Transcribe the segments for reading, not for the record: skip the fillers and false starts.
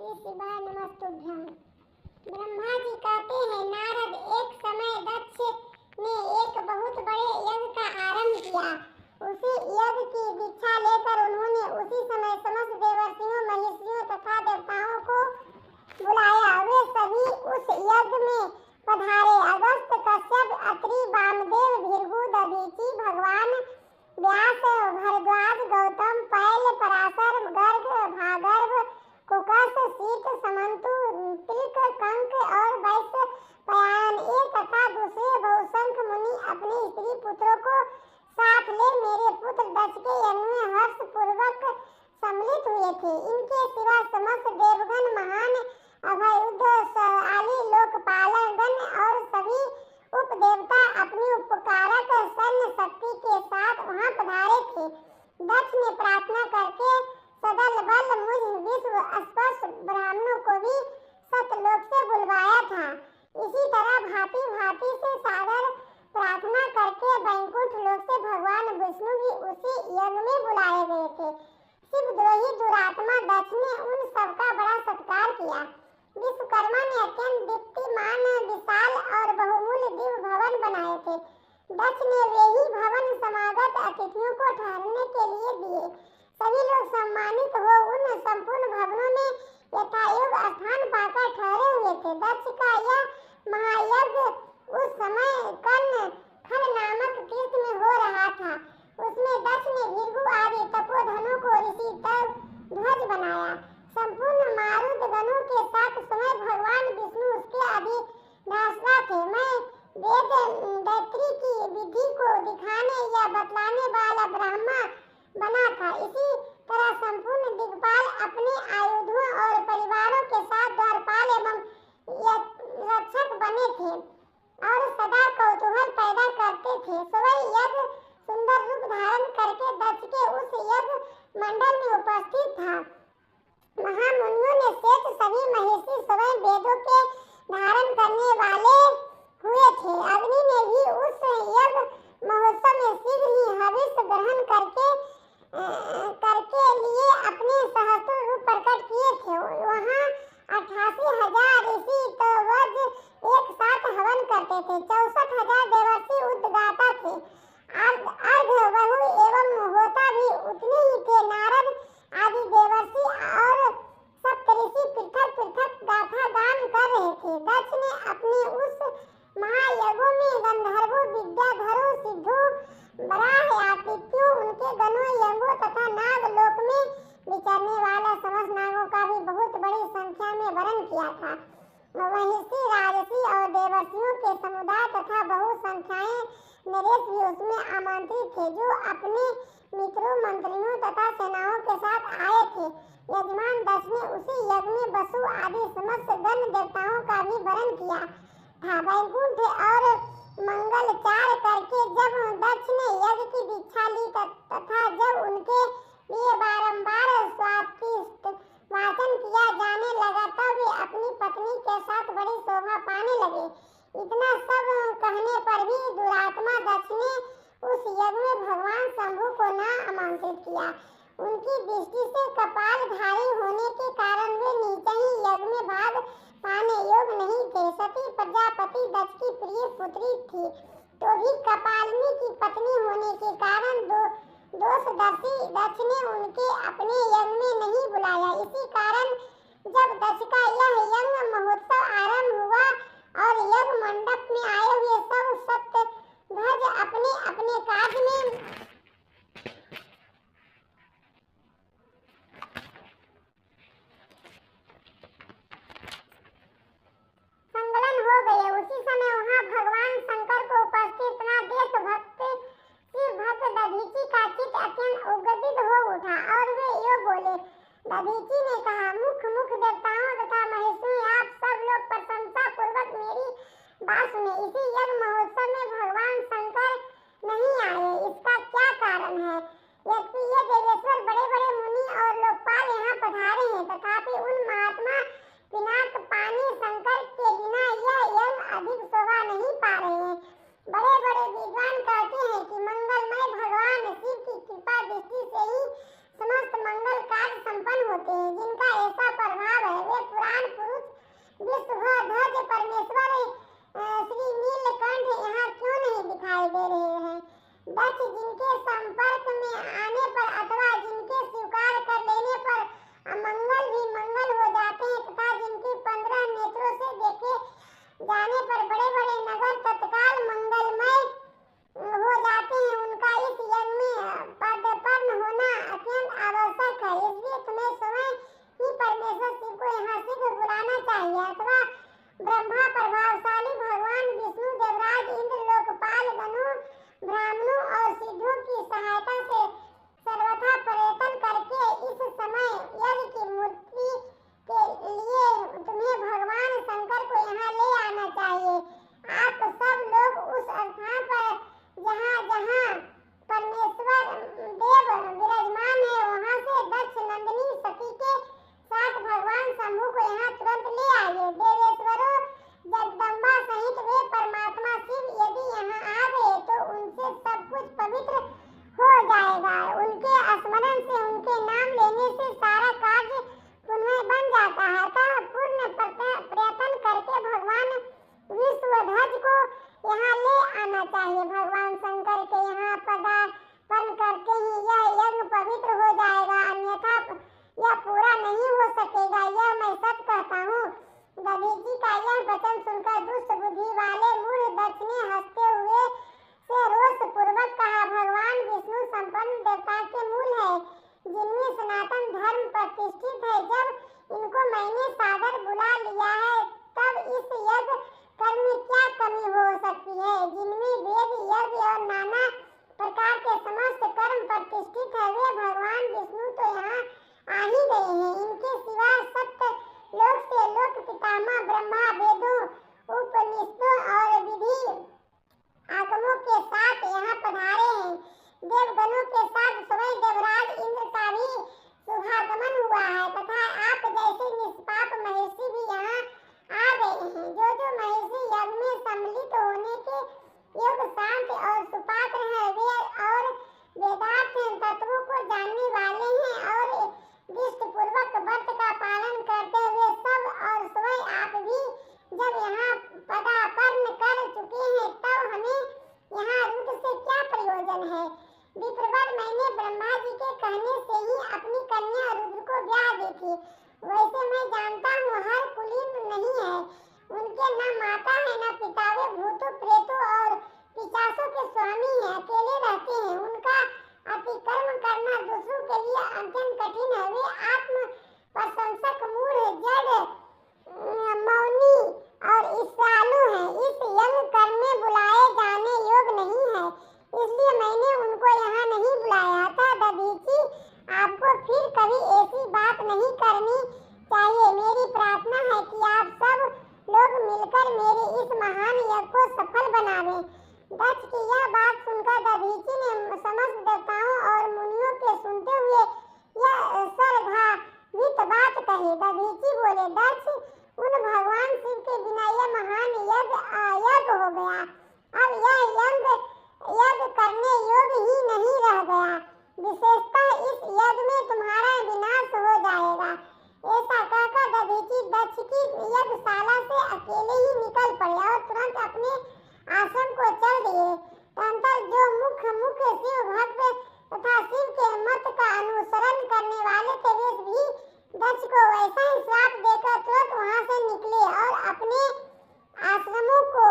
श्री शिवाय नमस्तुभ्यं। ब्रह्मा जी कहते हैं, नारद, एक समय दक्ष ने एक बहुत बड़े यज्ञ का आरंभ किया। उसी यज्ञ की दीक्षा लेकर उन्होंने उसी समय समस्त देवर्षियों, महिषियों तथा देवताओं को बुलाया। वे सभी उस यज्ञ में पधारे। अगस्त, कश्यप, अत्रि, वामदेव, भृगु, दधीचि, भगवान व्यास, भरद्वाज, गौतम, पैल, पराशर, गर्ग, भार्गव, कुकस, शीत, समन्तु, त्रिक, कंक और वैश्य पयायन, एक तथा दूसरे बहुसंख्य मुनि अपने स्त्री पुत्रों को साथ ले मेरे पुत्र दक्ष के यज्ञ में हर्ष पूर्वक सम्मिलित हुए थे। इनके सिवा समस्त देवगण, महान अभयुद्धशाली लोकपालगण और सभी उपदेवता अपनी उपकारक सैन्य शक्ति के साथ वहां पधारे थे। दक्ष ने प्रार्थना करके सदल बल मुझ विश्व स्पर्श ब्राह्मणों को भी सतलोक से बुलवाया था। इसी तरह भांति भांति से सादर प्रार्थना करके वैकुंठ लोक से भगवान विष्णु भी उसी यज्ञ में बुलाए गए थे। शिवद्रोही दुरात्मा दक्ष ने उन सबका बड़ा सत्कार किया। विश्वकर्मा ने अत्यंत दीप्तिमान, विशाल और बहुमूल्य दिव्य भवन बनाए थे। दक्ष ने वे ही भवन समागत अतिथियों को ठहरने के लिए दिए। सभी लोग सम्मानित हो उन संपूर्ण भवनों में यथायोग्य स्थान पाकर ठहरे हुए थे। दक्ष का यह महायज्ञ उस समय कर्ण खल नामक तीर्थ में हो रहा था। उसमें दक्ष ने भृगु आदि तपोधनों को ऋषि ध्वज बनाया। संपूर्ण मारुत गणों के साथ स्वयं भगवान विष्णु उसके अधिष्ठाता थे। मैं वेद दैत्री की विधि को दिखाने या बतलाने वाला ब्रह्मा बना था। इसी तरह संपूर्ण दिक्पाल अपने आयुधों और परिवारों के साथ द्वारपाल एवं रक्षक बने थे और सदा कौतूहल पैदा करते थे। स्वयं यज्ञ सुंदर रूप धारण करके दक्ष के उस यज्ञ मंडल में उपस्थित था। महामुनियों ने शेष सभी महिषी स्वयं वेदों के धारण करने वाले हुए थे। अग्नि ने भी उस यज्ञ महोत्सव में शीघ्र ही हविष ग्रहण करके लिए अपने सहस्त्र रूप प्रकट किए थे। वहाँ 88,000 ऋषि तवज एक साथ हवन करते थे। 64,000 देवर्षि उद्गाता थे। अर्ध बहु एवं होता भी उतने ही थे। नारद आदि देवर्षि और सप्तऋषि पृथक पृथक गाथा गान कर रहे थे। दक्ष ने अपने उस महायज्ञों में गंधर्वों, विद्याधरों, सिद्धों, बराह आदित्यों, उनके गणों, यज्ञों तथा नाग लोक में विचरने वाला समस्त नागों का भी बहुत बड़ी संख्या में वरण किया था। महिषी, राजसी और देवर्षियों के समुदाय तथा बहुसंख्याएं नरेश भी उसमें आमंत्रित थे, जो अपने मित्रों, मंत्रियों तथा सेनाओं के साथ आए थे। यजमान दक्ष ने उसी यज्ञ में वसु आदि समस्त गण देवताओं का भी वरण किया था। वैकुंठ और मंगलचार करके जब दक्ष ने यज्ञ की दीक्षा ली तथा जब उनके लिए बारंबार स्वादिष्ट वाचन किया जाने लगा, तब वे अपनी पत्नी के साथ बड़ी शोभा पाने लगे। इतना सब कहने पर भी दुरात्मा दक्ष ने उस यज्ञ में भगवान शंभु को न आमंत्रित किया। उनकी दृष्टि से कपालधारी होने के कारण वे नीचे ही यज्ञ में भाग पाने योग्य नहीं थे। सती प्रजापति दक्ष की प्रिय पुत्री थी, तो भी कपालिनी की पत्नी होने के कारण दोषदर्शी दक्ष ने उनके अपने यज्ञ में नहीं बुलाया। इसी कारण जब दक्ष का यह यज्ञ महोत्सव आरंभ हुआ और यज्ञ मंडप में आए हुए सब सप्तध्वज अपने अपने कार्य में संलग्न हो गए। उसी समय वहां भगवान शंकर को उपस्थित ना देख शिव भक्त दधीचि का चित्त अत्यंत उद्गदित हो उठा और वे यो बोले। दधीचि ने कहा, मुख देवताओं तथा महेश्वरी, आप सब लोग प्रशंसा पूर्वक मेरी बात सुने। इसी यज्ञ महोत्सव में भगवान शंकर नहीं आए, इसका क्या कारण है? यद्यपि ये देवेश्वर बड़े बड़े मुनि और लोकपाल यहाँ पधारे हैं, तथापि उन महात्मा पिनाक पानी शंकर के बिना यह यज्ञ अधिक शोभा नहीं पा रहे हैं। बड़े बड़े विद्वान कहते हैं कि मंगलमय भगवान शिव की कृपा दृष्टि से ही समस्त मंगल कार्य संपन्न होते हैं। जिनका ऐसा प्रभाव है वे चाहिए। मेरी प्रार्थना है कि आप सब लोग मिलकर मेरे इस महान यज्ञ को सफल बनावें। दक्ष की यह बात सुनकर दधीचि ने समस्त देवताओं और मुनियों के सुनते हुए यह सर्वधावित बात कही। दधीचि बोले, दक्ष, उन भगवान शिव के बिना यह महान यज्ञ अयज्ञ हो गया। अब यह यज्ञ करने योग्य ही नहीं रह गया। विशेषतः इस यज्ञ में तुम्हारा विनाश हो जाएगा। ऐसा कहकर दधीचि दक्ष की यज्ञशाला से अकेले ही निकल पड़े और तुरंत अपने आश्रम को चल दिए। तदनंतर जो मुख्य शिव भक्त तथा शिव के मत का अनुसरण करने वाले थे वे भी दक्ष को वैसा ही श्राप देकर तुरंत वहां से निकले और अपने आश्रमों को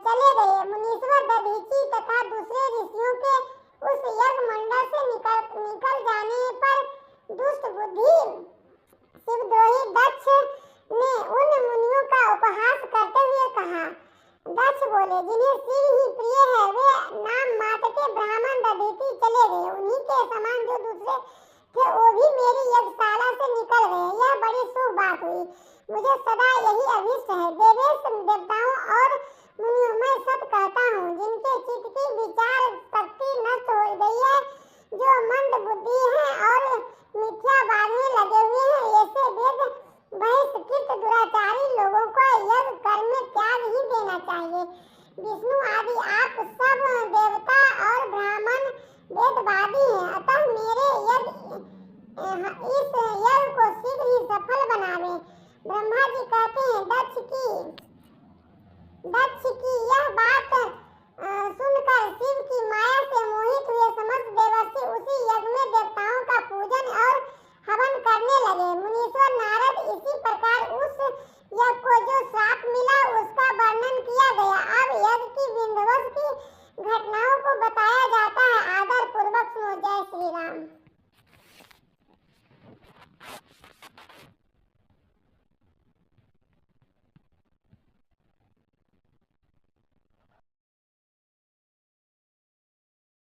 चले गए। मुनीश्वर दधीचि तथा दूसरे ऋषियों के उस यज्ञ मंडल से निकल जाने पर दुष्ट बुद्धि शिवद्रोही दक्ष ने उन मुनियों का उपहास करते हुए कहा। दक्ष बोले, जिन्हें शिव ही प्रिय है वे नाम मात्र के ब्राह्मण दधीचि चले गए। उन्हीं के समान जो दूसरे थे वो भी मेरी यज्ञशाला से निकल गए। यह बड़ी शुभ बात हुई। मुझे सदा यही अभिष्ट है। देवेश देवताओं और मुनियों, मैं सत्य कहता हूँ, जिनके चित्त की विचार शक्ति नष्ट हो गई है, जो मंद बुद्धि है और मिथ्यावाद में लगे हुए हैं, ऐसे वेद बहिष्कृत दुराचारी लोगों को यज्ञ कर्म में त्याग ही देना चाहिए। विष्णु आदि आप सब देवता और ब्राह्मण वेदवादी हैं, अतः मेरे इस यज्ञ को शीघ्र ही सफल बनावे। ब्रह्मा जी कहते हैं, दक्ष की यह बात सुनकर शिव की माया से मोहित हुए समस्त देवर्षि उसी यज्ञ में देवताओं का पूजन और हवन करने लगे। मुनीश्वर नारद इसी प्रकार उस यज्ञ को जो श्राप मिला उसका वर्णन किया गया। अब यज्ञ की विध्वंस की घटनाओं को बता